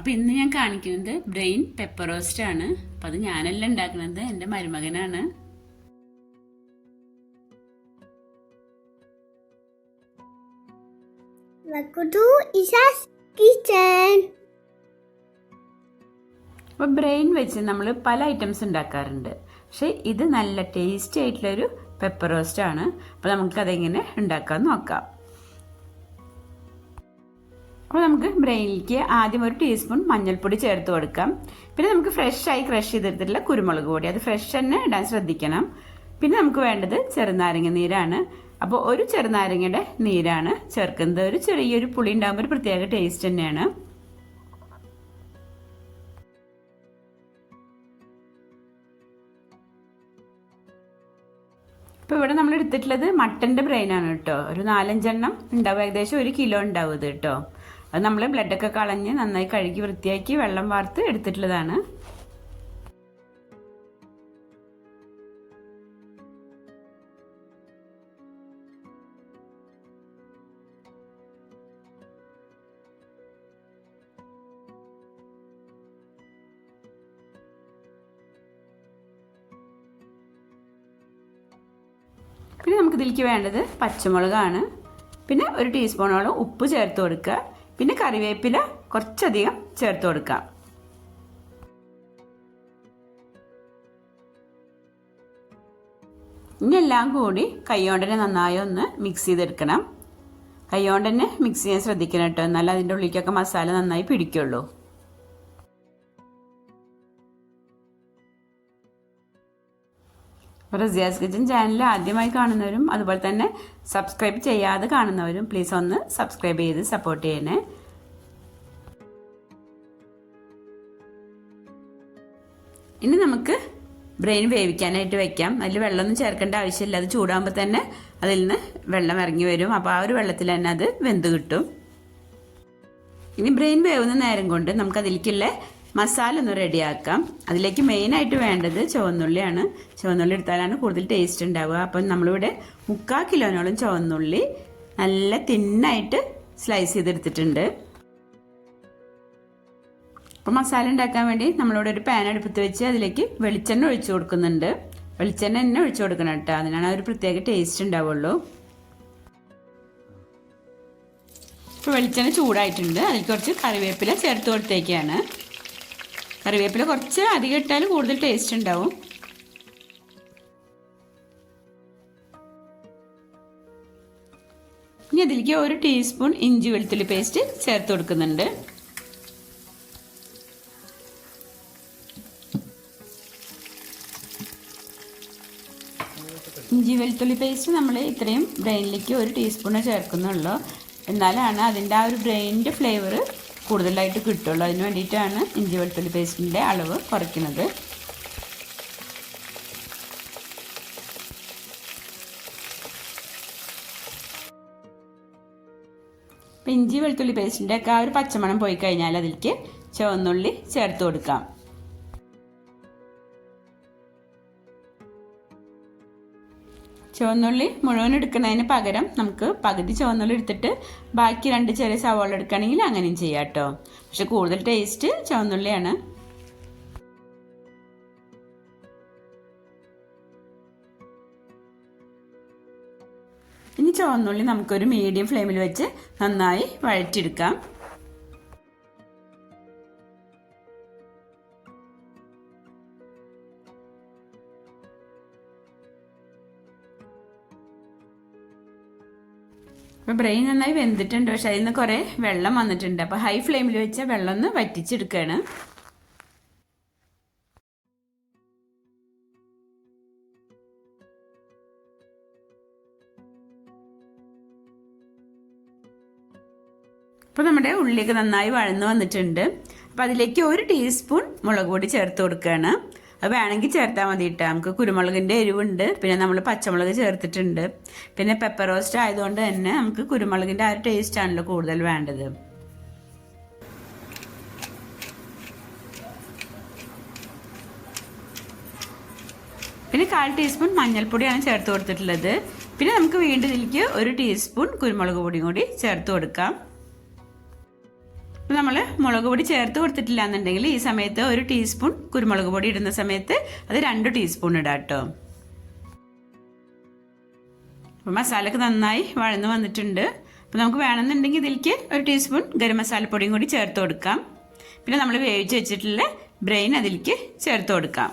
അപ്പോൾ ഇന്ന് ഞാൻ കാണിക്കുന്നത് ബ്രെയിൻ പെപ്പർ റോസ്റ്റ് ആണ്. അപ്പോൾ അത് ഞാനല്ല ഉണ്ടാക്കുന്നത്, എൻ്റെ മരുമകനാണ്. അപ്പോൾ ബ്രെയിൻ വെച്ച് നമ്മൾ പല ഐറ്റംസ് ഉണ്ടാക്കാറുണ്ട്. പക്ഷെ ഇത് നല്ല ടേസ്റ്റി ആയിട്ടുള്ളൊരു പെപ്പർ റോസ്റ്റ് ആണ്. അപ്പോൾ നമുക്കതെങ്ങനെ ഉണ്ടാക്കാമെന്ന് നോക്കാം. അപ്പോൾ നമുക്ക് ബ്രെയിനിലേക്ക് ആദ്യം ഒരു ടീസ്പൂൺ മഞ്ഞൾപ്പൊടി ചേർത്ത് കൊടുക്കാം. പിന്നെ നമുക്ക് ഫ്രഷായി ക്രഷ് ചെയ്തെടുത്തിട്ടുള്ള കുരുമുളക് പൊടി, അത് ഫ്രഷ് തന്നെ ഇടാൻ ശ്രദ്ധിക്കണം. പിന്നെ നമുക്ക് വേണ്ടത് ചെറുനാരങ്ങ നീരാണ്. അപ്പോൾ ഒരു ചെറുനാരങ്ങയുടെ നീരാണ് ചേർക്കുന്നത്. ഒരു ചെറിയൊരു പുളി ഉണ്ടാകുമ്പോൾ ഒരു പ്രത്യേക ടേസ്റ്റ് തന്നെയാണ്. ഇപ്പോൾ ഇവിടെ നമ്മൾ എടുത്തിട്ടുള്ളത് മട്ടൻ്റെ ബ്രെയിനാണ് കേട്ടോ. ഒരു 4-5 എണ്ണം ഉണ്ടാവും, ഏകദേശം 1 കിലോ ഉണ്ടാവും ഇത് കേട്ടോ. അത് നമ്മൾ ബ്ലഡൊക്കെ കളഞ്ഞ് നന്നായി കഴുകി വൃത്തിയാക്കി വെള്ളം വാർത്ത് എടുത്തിട്ടുള്ളതാണ്. പിന്നെ നമുക്ക് ഇതിലേക്ക് വേണ്ടത് പച്ചമുളകാണ്. പിന്നെ ഒരു ടീസ്പൂണോളം ഉപ്പ് ചേർത്ത് കൊടുക്കുക. പിന്നെ കറിവേപ്പില കുറച്ചധികം ചേർത്ത് കൊടുക്കാം. ഇനി എല്ലാം കൂടി കൈകൊണ്ട് തന്നെ നന്നായി ഒന്ന് മിക്സ് ചെയ്തെടുക്കണം. കൈകൊണ്ട് തന്നെ മിക്സ് ചെയ്യാൻ ശ്രദ്ധിക്കണം കേട്ടോ, എന്നാലും അതിൻ്റെ ഉള്ളിലേക്കൊക്കെ മസാല നന്നായി പിടിക്കുള്ളൂ. റസിയാസ് കിച്ചൻ ചാനൽ ആദ്യമായി കാണുന്നവരും അതുപോലെ തന്നെ സബ്സ്ക്രൈബ് ചെയ്യാതെ കാണുന്നവരും പ്ലീസ് ഒന്ന് സബ്സ്ക്രൈബ് ചെയ്ത് സപ്പോർട്ട് ചെയ്യണേ. ഇനി നമുക്ക് ബ്രെയിൻ വേവിക്കാനായിട്ട് വെക്കാം. അതിൽ വെള്ളമൊന്നും ചേർക്കേണ്ട ആവശ്യമില്ല. അത് ചൂടാകുമ്പോൾ തന്നെ അതിൽ നിന്ന് വെള്ളം ഇറങ്ങി വരും. അപ്പോൾ ആ ഒരു വെള്ളത്തിൽ തന്നെ അത് വെന്ത് കിട്ടും. ഇനി ബ്രെയിൻ വേവുന്ന നേരം കൊണ്ട് നമുക്ക് അതിലേക്കുള്ള മസാല ഒന്ന് റെഡിയാക്കാം. അതിലേക്ക് മെയിനായിട്ട് വേണ്ടത് ചുവന്നുള്ളിയാണ്. ചുവന്നുള്ളി എടുത്താലാണ് കൂടുതൽ ടേസ്റ്റ് ഉണ്ടാവുക. അപ്പം നമ്മളിവിടെ 3/4 കിലോനോളം ചുവന്നുള്ളി നല്ല തിന്നായിട്ട് സ്ലൈസ് ചെയ്തെടുത്തിട്ടുണ്ട്. അപ്പം മസാല ഉണ്ടാക്കാൻ വേണ്ടി നമ്മളിവിടെ ഒരു പാൻ അടുപ്പത്ത് വെച്ച് അതിലേക്ക് വെളിച്ചെണ്ണ ഒഴിച്ചു കൊടുക്കുന്നുണ്ട്. വെളിച്ചെണ്ണ തന്നെ ഒഴിച്ചു കൊടുക്കണം കേട്ടോ, അതിനാണ് ഒരു പ്രത്യേക ടേസ്റ്റ് ഉണ്ടാവുള്ളൂ. ഇപ്പോൾ വെളിച്ചെണ്ണ ചൂടായിട്ടുണ്ട്. അതിൽ കുറച്ച് കറിവേപ്പില ചേർത്ത് കൊടുത്തേക്കാണ്. കറിവേപ്പില കുറച്ച് അധികം ഇട്ടാൽ കൂടുതൽ ടേസ്റ്റ് ഉണ്ടാവും. ഇനി അതിലേക്ക് 1 ടീസ്പൂൺ ഇഞ്ചി വെളുത്തുള്ളി പേസ്റ്റ് ചേർത്ത് കൊടുക്കുന്നുണ്ട്. ഇഞ്ചി വെളുത്തുള്ളി പേസ്റ്റ് നമ്മൾ ഇത്രയും ബ്രെയിനിലേക്ക് 1 ടീസ്പൂണേ ചേർക്കുന്നുള്ളൂ. എന്നാലാണ് അതിൻ്റെ ആ ഒരു ബ്രെയിനിൻ്റെ ഫ്ലേവർ കൂടുതലായിട്ട് കിട്ടുള്ളൂ. അതിന് വേണ്ടിയിട്ടാണ് ഇഞ്ചി വെളുത്തുള്ളി പേസ്റ്റിൻ്റെ അളവ് കുറയ്ക്കുന്നത്. അപ്പം ഇഞ്ചി വെളുത്തുള്ളി പേസ്റ്റിൻ്റെ ഒക്കെ ആ ഒരു പച്ചമണം പോയി കഴിഞ്ഞാൽ അതിലേക്ക് ചുവന്നുള്ളി ചേർത്ത് കൊടുക്കാം. ചുവന്നുള്ളി മുഴുവൻ എടുക്കുന്നതിന് പകരം നമുക്ക് പകുതി ചുവന്നുള്ളി എടുത്തിട്ട് ബാക്കി 2 ചെറിയ സവാള എടുക്കുകയാണെങ്കിൽ അങ്ങനെയും ചെയ്യാം കേട്ടോ. പക്ഷെ കൂടുതൽ ടേസ്റ്റ് ചുവന്നുള്ളിയാണ്. ഇനി ചുവന്നുള്ളി നമുക്കൊരു മീഡിയം ഫ്ലെയിമിൽ വെച്ച് നന്നായി വഴറ്റിയെടുക്കാം. അപ്പോൾ ബ്രെയിൻ നന്നായി വെന്തിട്ടുണ്ട്. പക്ഷെ അതിൽ നിന്ന് കുറേ വെള്ളം വന്നിട്ടുണ്ട്. അപ്പോൾ ഹൈ ഫ്ലെയിമിൽ വെച്ച വെള്ളം ഒന്ന് വറ്റിച്ചെടുക്കുകയാണ്. അപ്പോൾ നമ്മുടെ ഉള്ളിയൊക്കെ നന്നായി വഴന്ന് വന്നിട്ടുണ്ട്. അപ്പോൾ അതിലേക്ക് 1 ടീസ്പൂൺ മുളക് പൊടി ചേർത്ത് കൊടുക്കുകയാണ്. അത് വേണമെങ്കിൽ ചേർത്താൽ മതി കേട്ടോ. നമുക്ക് കുരുമുളകിൻ്റെ എരിവുണ്ട്, പിന്നെ നമ്മൾ പച്ചമുളക് ചേർത്തിട്ടുണ്ട്. പിന്നെ പെപ്പർ റോസ്റ്റ് ആയതുകൊണ്ട് തന്നെ നമുക്ക് കുരുമുളകിൻ്റെ ആ ഒരു ടേസ്റ്റ് ആണല്ലോ കൂടുതൽ വേണ്ടത്. പിന്നെ 1/4 ടീസ്പൂൺ മഞ്ഞൾപ്പൊടിയാണ് ചേർത്ത് കൊടുത്തിട്ടുള്ളത്. പിന്നെ നമുക്ക് വീണ്ടും ഇതിലേക്ക് 1 ടീസ്പൂൺ കുരുമുളക് പൊടിയും കൂടി ചേർത്ത് കൊടുക്കാം. നമ്മൾ മുളക് പൊടി ചേർത്ത് കൊടുത്തിട്ടില്ല എന്നുണ്ടെങ്കിൽ ഈ സമയത്ത് 1 ടീസ്പൂൺ കുരുമുളക് പൊടി ഇടുന്ന സമയത്ത് അത് 2 ടീസ്പൂൺ ഇടാം കേട്ടോ. അപ്പോൾ മസാലയൊക്കെ നന്നായി വഴന്ന് വന്നിട്ടുണ്ട്. അപ്പോൾ നമുക്ക് വേണമെന്നുണ്ടെങ്കിൽ ഇതിലേക്ക് 1 ടീസ്പൂൺ ഗരം മസാലപ്പൊടിയും കൂടി ചേർത്ത് കൊടുക്കാം. പിന്നെ നമ്മൾ വേവിച്ച് വെച്ചിട്ടുള്ള ബ്രെയിൻ അതിലേക്ക് ചേർത്ത് കൊടുക്കാം.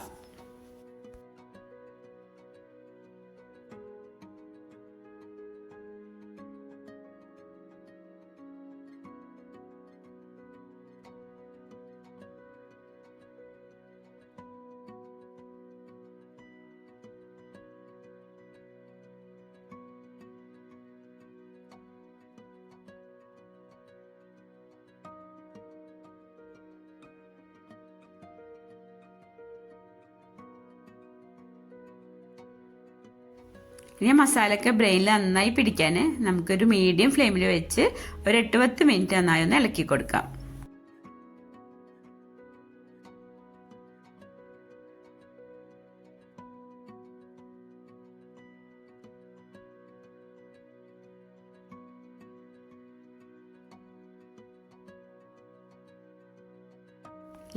ഇനി മസാലയൊക്കെ ബ്രെയിനിൽ നന്നായി പിടിക്കാൻ നമുക്കൊരു മീഡിയം ഫ്ലെയിമിൽ വെച്ച് ഒരു 8-10 മിനിറ്റ് നന്നായി ഒന്ന് ഇളക്കി കൊടുക്കാം.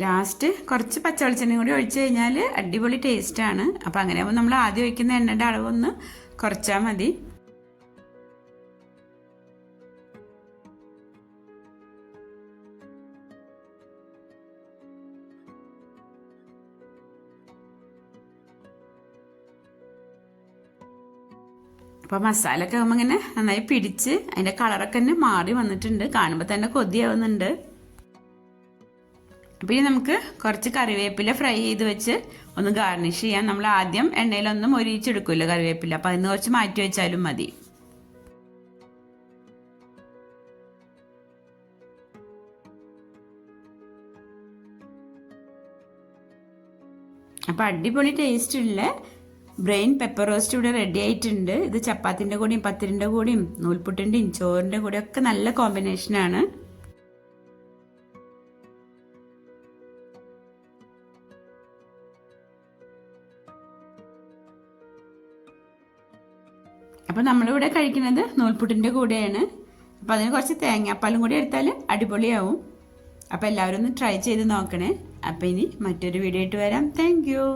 ലാസ്റ്റ് കുറച്ച് പച്ചവെളിച്ചെണ്ണയും കൂടി ഒഴിച്ച് കഴിഞ്ഞാൽ അടിപൊളി ടേസ്റ്റാണ്. അപ്പോൾ അങ്ങനെ ആകുമ്പോൾ നമ്മൾ ആദ്യം ഒഴിക്കുന്ന എണ്ണയുടെ അളവൊന്ന് കുറച്ചാൽ മതി. അപ്പോൾ മസാലയൊക്കെ ആകുമ്പോൾ ഇങ്ങനെ നന്നായി പിടിച്ച് അതിൻ്റെ കളറൊക്കെ തന്നെ മാറി വന്നിട്ടുണ്ട്. കാണുമ്പോൾ തന്നെ കൊതിയാവുന്നുണ്ട്. അപ്പോൾ ഇനി നമുക്ക് കുറച്ച് കറിവേപ്പില ഫ്രൈ ചെയ്ത് വെച്ച് ഒന്ന് ഗാർണിഷ് ചെയ്യാം. നമ്മൾ ആദ്യം എണ്ണയിലൊന്നും മൊരിയിച്ചെടുക്കുമല്ലോ കറിവേപ്പില, അപ്പോൾ അതിന് കുറച്ച് മാറ്റി വെച്ചാലും മതി. അപ്പോൾ അടിപൊളി ടേസ്റ്റുള്ള ബ്രെയിൻ പെപ്പർ റോസ്റ്റ് ഇവിടെ റെഡി ആയിട്ടുണ്ട്. ഇത് ചപ്പാത്തിൻ്റെ കൂടെയും പത്തിരിൻ്റെ കൂടെയും നൂൽപുട്ടിൻ്റെയും ചോറിൻ്റെ കൂടെയും ഒക്കെ നല്ല കോമ്പിനേഷനാണ്. അപ്പോൾ നമ്മളിവിടെ കഴിക്കുന്നത് നൂൽപുട്ടിൻ്റെ കൂടെയാണ്. അപ്പോൾ അതിന് കുറച്ച് തേങ്ങാപ്പാലും കൂടി എടുത്താൽ അടിപൊളിയാവും. അപ്പോൾ എല്ലാവരും ഒന്ന് ട്രൈ ചെയ്ത് നോക്കണേ. അപ്പോൾ ഇനി മറ്റൊരു വീഡിയോ ആയിട്ട് വരാം. Thank you.